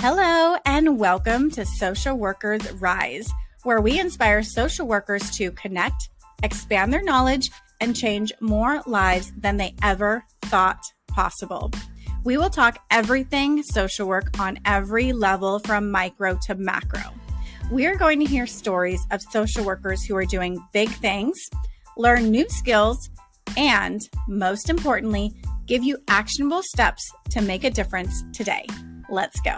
Hello, and welcome to Social Workers Rise, where we inspire social workers to connect, expand their knowledge, and change more lives than they ever thought possible. We will talk everything social work on every level from micro to macro. We are going to hear stories of social workers who are doing big things, learn new skills, and most importantly, give you actionable steps to make a difference today. Let's go.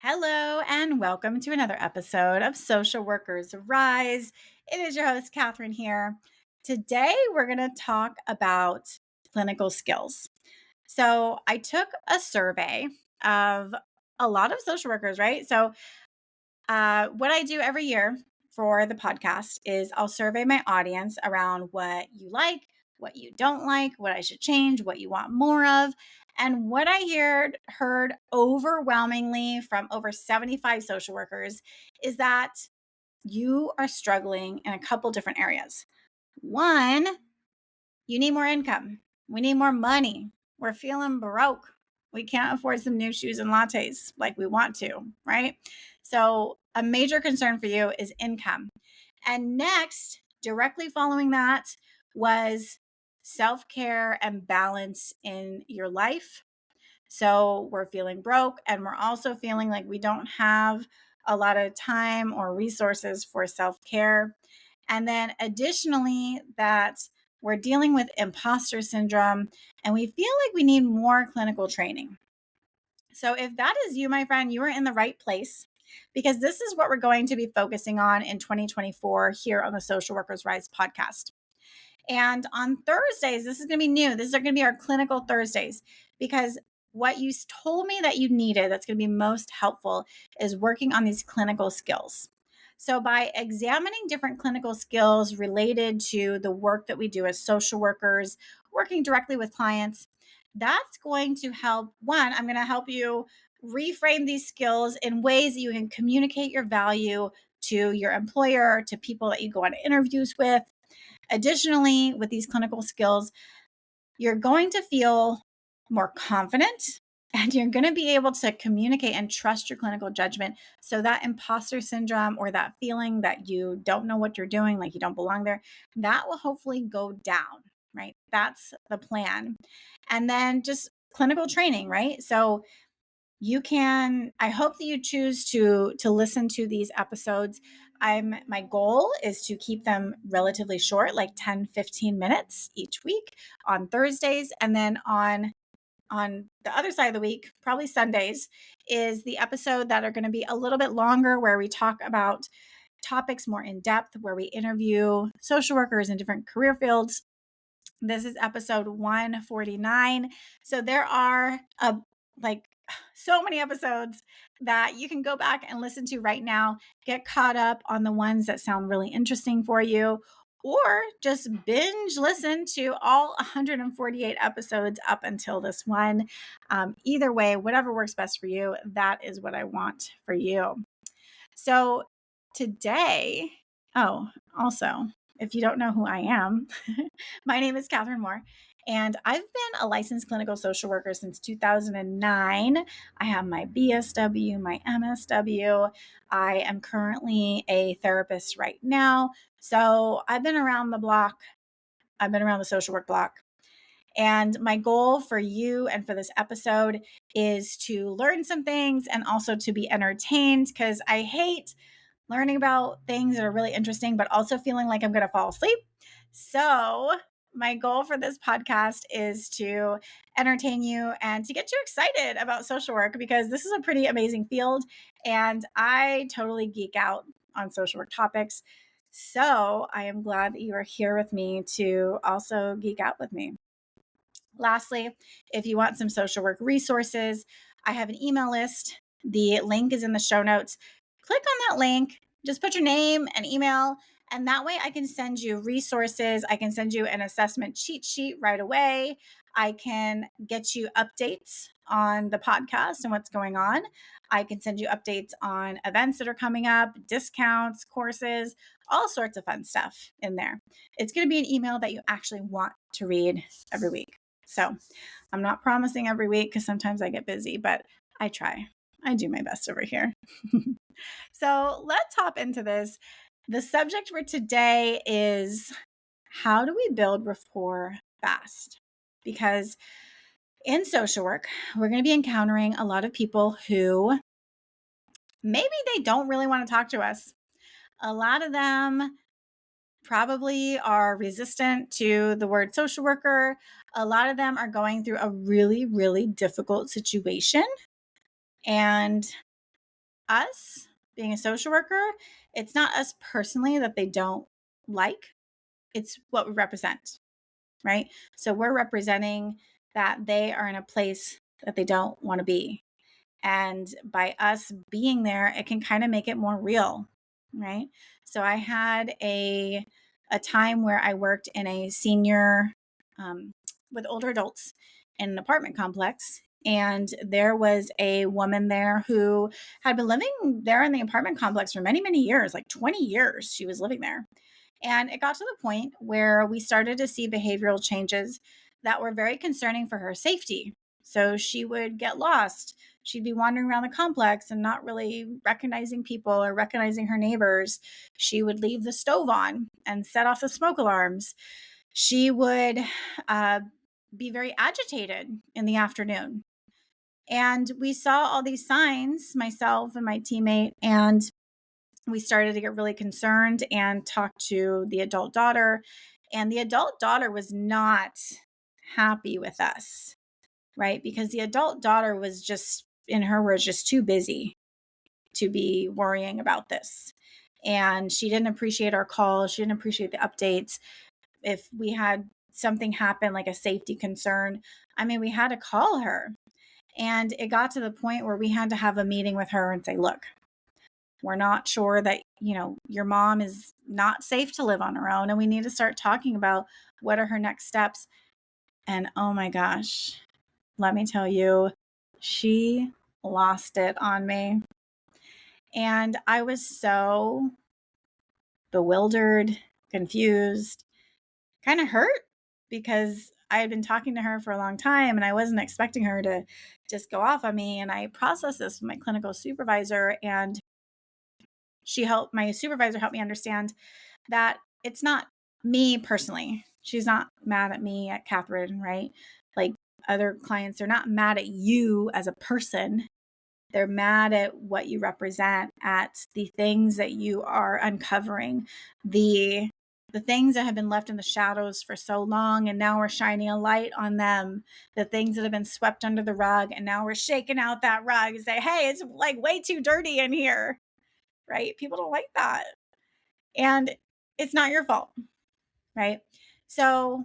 Hello, and welcome to another episode of Social Workers Rise. It is your host, Catherine, here. Today, we're going to talk about clinical skills. So I took a survey of a lot of social workers, right? So what I do every year for the podcast is I'll survey my audience around what you like, what you don't like, what I should change, what you want more of. And what I heard overwhelmingly from over 75 social workers is that you are struggling in a couple different areas. One, you need more income. We need more money. We're feeling broke. We can't afford some new shoes and lattes like we want to, right? So a major concern for you is income. And next, directly following that was self-care and balance in your life. So we're feeling broke, and we're also feeling like we don't have a lot of time or resources for self-care. And then additionally, that we're dealing with imposter syndrome, and we feel like we need more clinical training. So if that is you, my friend, you are in the right place, because this is what we're going to be focusing on in 2024 here on the Social Workers Rise podcast. And on Thursdays, this is going to be new. These are going to be our clinical Thursdays, because what you told me that you needed that's going to be most helpful is working on these clinical skills. So by examining different clinical skills related to the work that we do as social workers, working directly with clients, that's going to help. One, I'm going to help you reframe these skills in ways that you can communicate your value to your employer, to people that you go on interviews with. Additionally, with these clinical skills, you're going to feel more confident, and you're going to be able to communicate and trust your clinical judgment. So that imposter syndrome, or that feeling that you don't know what you're doing, like you don't belong there, that will hopefully go down, right? That's the plan. And then just clinical training, right? So I hope that you choose to listen to these episodes. My goal is to keep them relatively short, like 10, 15 minutes each week on Thursdays. And then on the other side of the week, probably Sundays, is the episode that are going to be a little bit longer, where we talk about topics more in depth, where we interview social workers in different career fields. This is episode 149. So there are so many episodes that you can go back and listen to right now, get caught up on the ones that sound really interesting for you, or just binge listen to all 148 episodes up until this one. Either way, whatever works best for you, that is what I want for you. So today, also, if you don't know who I am, my name is Catherine Moore, and I've been a licensed clinical social worker since 2009. I have my BSW, my MSW. I am currently a therapist right now. So I've been around the block. I've been around the social work block. And my goal for you and for this episode is to learn some things and also to be entertained, because I hate learning about things that are really interesting, but also feeling like I'm going to fall asleep. So my goal for this podcast is to entertain you and to get you excited about social work, because this is a pretty amazing field, and I totally geek out on social work topics. So I am glad that you are here with me to also geek out with me. Lastly, if you want some social work resources, I have an email list. The link is in the show notes. Click on that link, just put your name and email, and that way I can send you resources. I can send you an assessment cheat sheet right away. I can get you updates on the podcast and what's going on. I can send you updates on events that are coming up, discounts, courses, all sorts of fun stuff in there. It's going to be an email that you actually want to read every week. So I'm not promising every week because sometimes I get busy, but I try. I do my best over here. So let's hop into this. The subject for today is, how do we build rapport fast? Because in social work, we're going to be encountering a lot of people who maybe they don't really want to talk to us. A lot of them probably are resistant to the word social worker. A lot of them are going through a really, really difficult situation. And us being a social worker, it's not us personally that they don't like, it's what we represent, right? So we're representing that they are in a place that they don't want to be. And by us being there, it can kind of make it more real, right? So I had a time where I worked in a senior with older adults in an apartment complex. And there was a woman there who had been living there in the apartment complex for many, many years, like 20 years she was living there. And it got to the point where we started to see behavioral changes that were very concerning for her safety. So she would get lost. She'd be wandering around the complex and not really recognizing people or recognizing her neighbors. She would leave the stove on and set off the smoke alarms. She would uh, be very agitated in the afternoon. And we saw all these signs, myself and my teammate, and we started to get really concerned and talk to the adult daughter. And the adult daughter was not happy with us, right? Because the adult daughter was just, in her words, just too busy to be worrying about this. And she didn't appreciate our calls. She didn't appreciate the updates. If we had something happen, like a safety concern, I mean, we had to call her. And it got to the point where we had to have a meeting with her and say, look, we're not sure that, your mom is not safe to live on her own. And we need to start talking about what are her next steps. And oh my gosh, let me tell you, she lost it on me. And I was so bewildered, confused, kind of hurt because I had been talking to her for a long time and I wasn't expecting her to just go off on me. And I processed this with my clinical supervisor, and my supervisor helped me understand that it's not me personally. She's not mad at me, at Catherine, right? Like other clients, they're not mad at you as a person. They're mad at what you represent, at the things that you are uncovering, the things that have been left in the shadows for so long, and now we're shining a light on them. The things that have been swept under the rug, and now we're shaking out that rug and say, hey, it's like way too dirty in here, right? People don't like that. And it's not your fault, right? So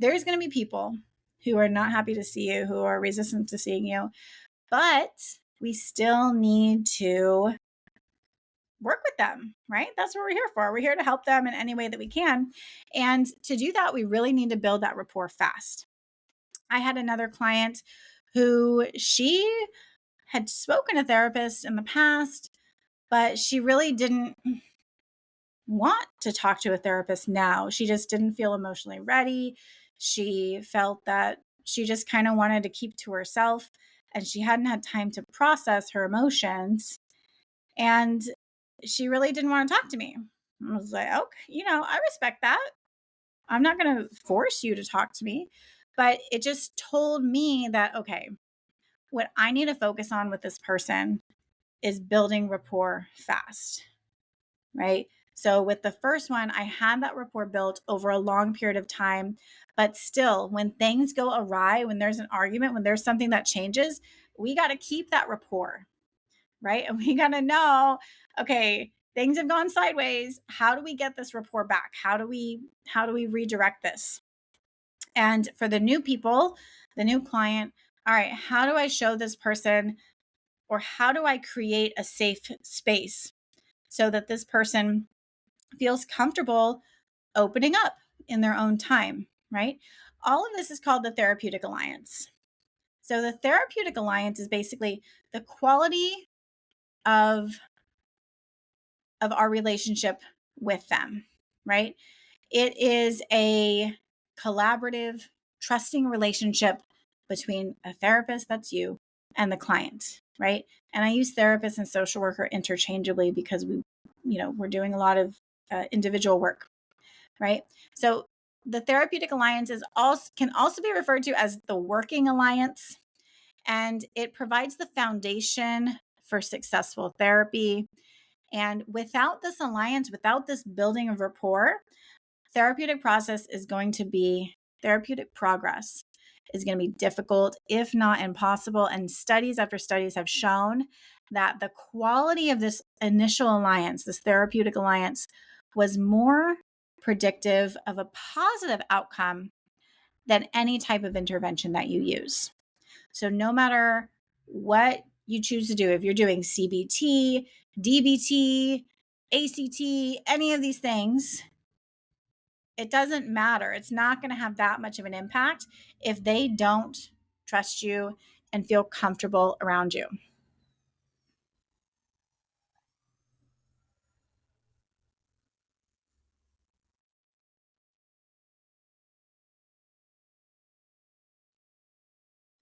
there's going to be people who are not happy to see you, who are resistant to seeing you, but we still need to work with them, right? That's what we're here for. We're here to help them in any way that we can. And to do that, we really need to build that rapport fast. I had another client who she had spoken to therapists in the past, but she really didn't want to talk to a therapist now. She just didn't feel emotionally ready. She felt that she just kind of wanted to keep to herself, and she hadn't had time to process her emotions. And she really didn't want to talk to me. I was like, okay, I respect that. I'm not going to force you to talk to me. But it just told me that, okay, what I need to focus on with this person is building rapport fast, right? So with the first one, I had that rapport built over a long period of time. But still, when things go awry, when there's an argument, when there's something that changes, we got to keep that rapport, right? And we got to know, okay, things have gone sideways. How do we get this rapport back? How do we redirect this? And for the new people, the new client, all right, how do I show this person, or how do I create a safe space so that this person feels comfortable opening up in their own time, right? All of this is called the therapeutic alliance. So the therapeutic alliance is basically the quality of our relationship with them, right? It is a collaborative trusting relationship between a therapist, that's you, and the client, right? And I use therapist and social worker interchangeably because we're doing a lot of individual work, right? So the therapeutic alliance can also be referred to as the working alliance, and it provides the foundation for successful therapy. And without this alliance, without this building of rapport, therapeutic process is going to be therapeutic progress is going to be difficult, if not impossible. And studies after studies have shown that the quality of this initial alliance, this therapeutic alliance, was more predictive of a positive outcome than any type of intervention that you use. So, no matter what you choose to do, if you're doing CBT, DBT, ACT, any of these things, it doesn't matter. It's not going to have that much of an impact if they don't trust you and feel comfortable around you.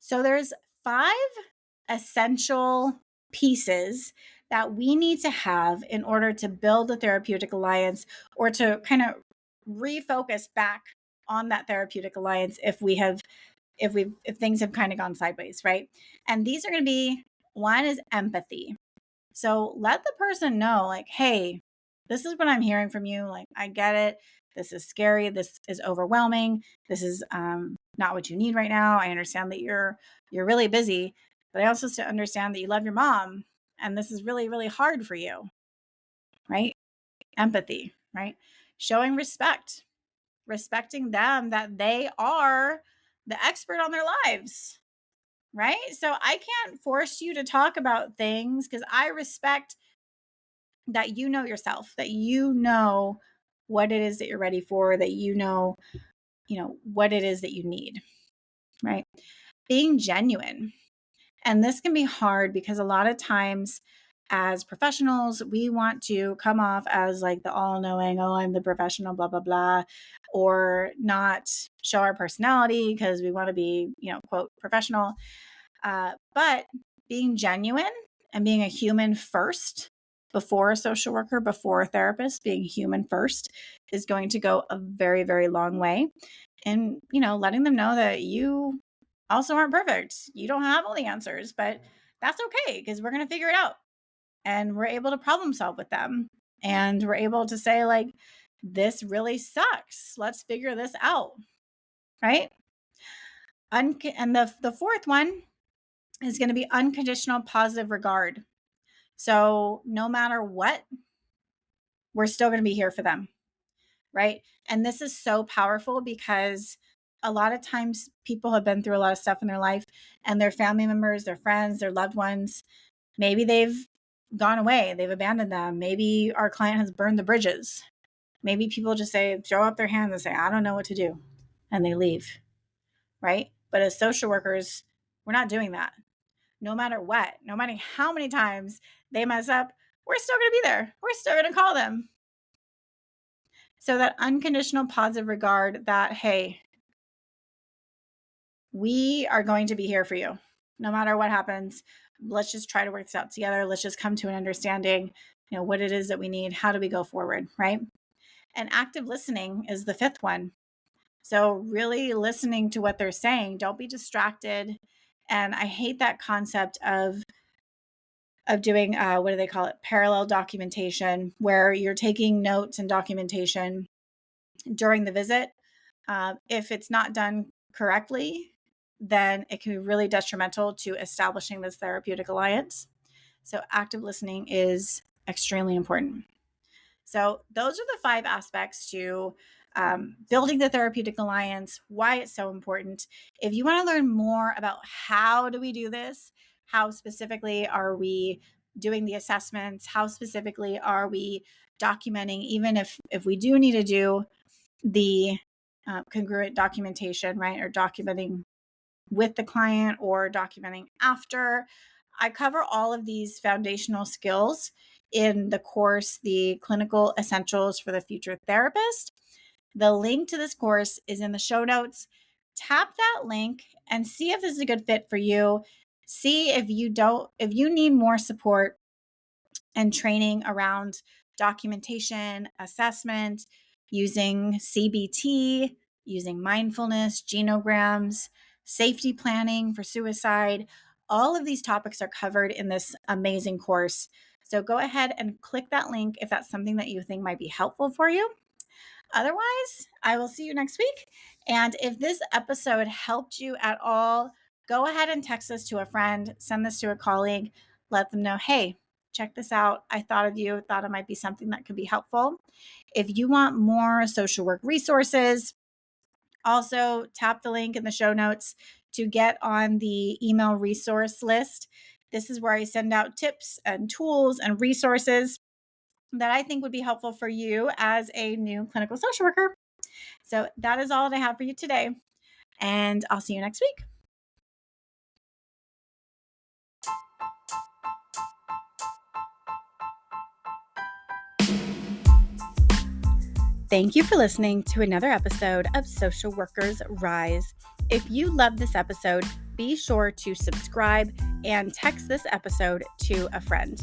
So there's 5 essential pieces that we need to have in order to build a therapeutic alliance or to kind of refocus back on that therapeutic alliance if things have kind of gone sideways, right? And these are going to be, one is empathy. So let the person know, like, hey, this is what I'm hearing from you. Like, I get it. This is scary. This is overwhelming. This is not what you need right now. I understand that you're really busy, but I also still understand that you love your mom, and this is really, really hard for you, right? Empathy, right? Showing respect, respecting them that they are the expert on their lives, right? So I can't force you to talk about things because I respect that you know yourself, that you know what it is that you're ready for, that what it is that you need, right? Being genuine. And this can be hard because a lot of times as professionals, we want to come off as like the all knowing, oh, I'm the professional, blah, blah, blah, or not show our personality because we want to be, quote, professional. But being genuine and being a human first before a social worker, before a therapist, being human first is going to go a very, very long way. And, letting them know that you also aren't perfect. You don't have all the answers, but that's okay because we're going to figure it out. And we're able to problem solve with them. And we're able to say, like, this really sucks. Let's figure this out. Right. And the fourth one is going to be unconditional positive regard. So no matter what, we're still going to be here for them, right? And this is so powerful because a lot of times people have been through a lot of stuff in their life and their family members, their friends, their loved ones, maybe they've gone away, they've abandoned them. Maybe our client has burned the bridges. Maybe people just throw up their hands and say, I don't know what to do. And they leave, right? But as social workers, we're not doing that. No matter what, no matter how many times they mess up, we're still going to be there. We're still going to call them. So that unconditional positive regard that, hey, we are going to be here for you no matter what happens. Let's just try to work this out together. Let's just come to an understanding, what it is that we need. How do we go forward, right? And active listening is the fifth one. So really listening to what they're saying. Don't be distracted. And I hate that concept of doing, what do they call it? Parallel documentation, where you're taking notes and documentation during the visit. If it's not done correctly, then it can be really detrimental to establishing this therapeutic alliance. So active listening is extremely important. So those are the 5 aspects to building the therapeutic alliance, why it's so important. If you want to learn more about how do we do this, how specifically are we doing the assessments, how specifically are we documenting, even if we do need to do the congruent documentation, right, or documenting with the client or documenting after. I cover all of these foundational skills in the course, The Clinical Essentials for the Future Therapist. The link to this course is in the show notes. tap that link and see if this is a good fit for you. See if you need more support and training around documentation, assessment, using CBT, using mindfulness, genograms, safety planning for suicide. All of these topics are covered in this amazing course. So go ahead and click that link if that's something that you think might be helpful for you. Otherwise, I will see you next week. And if this episode helped you at all, go ahead and text this to a friend, send this to a colleague, let them know, hey, check this out. I thought of you, thought it might be something that could be helpful. If you want more social work resources, also tap the link in the show notes to get on the email resource list. This is where I send out tips and tools and resources that I think would be helpful for you as a new clinical social worker. So that is all that I have for you today, and I'll see you next week. Thank you for listening to another episode of Social Workers Rise. If you love this episode, be sure to subscribe and text this episode to a friend.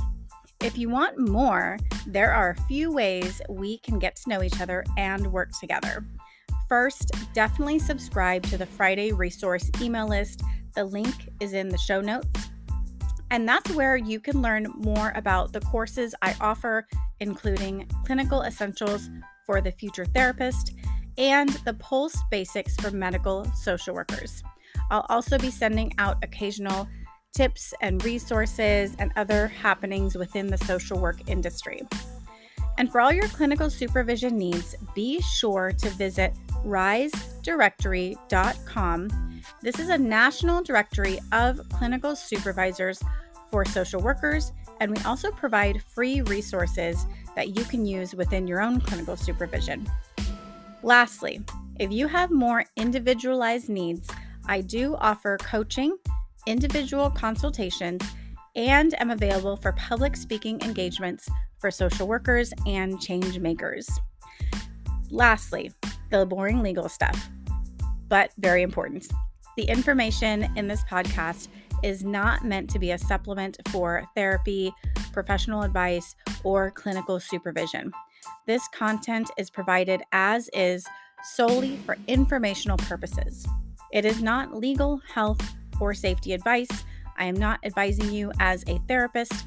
If you want more, there are a few ways we can get to know each other and work together. First, definitely subscribe to the Friday resource email list. The link is in the show notes. And that's where you can learn more about the courses I offer, including Clinical Essentials for the Future Therapist and the Pulse Basics for Medical Social Workers. I'll also be sending out occasional tips and resources and other happenings within the social work industry. And for all your clinical supervision needs, be sure to visit risedirectory.com. This is a national directory of clinical supervisors for social workers, and we also provide free resources that you can use within your own clinical supervision. Lastly, if you have more individualized needs, I do offer coaching, individual consultations, and am available for public speaking engagements for social workers and change makers. Lastly, the boring legal stuff, but very important. The information in this podcast is not meant to be a supplement for therapy, professional advice, or clinical supervision. This content is provided as is solely for informational purposes. It is not legal, health, or safety advice. I am not advising you as a therapist.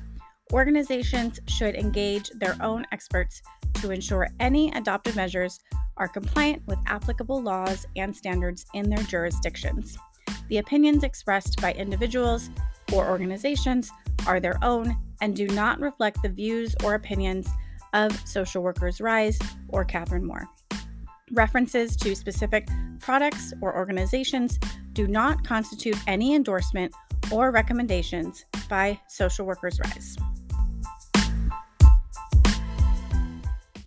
Organizations should engage their own experts to ensure any adopted measures are compliant with applicable laws and standards in their jurisdictions. The opinions expressed by individuals or organizations are their own and do not reflect the views or opinions of Social Workers Rise or Catherine Moore. References to specific products or organizations do not constitute any endorsement or recommendations by Social Workers Rise.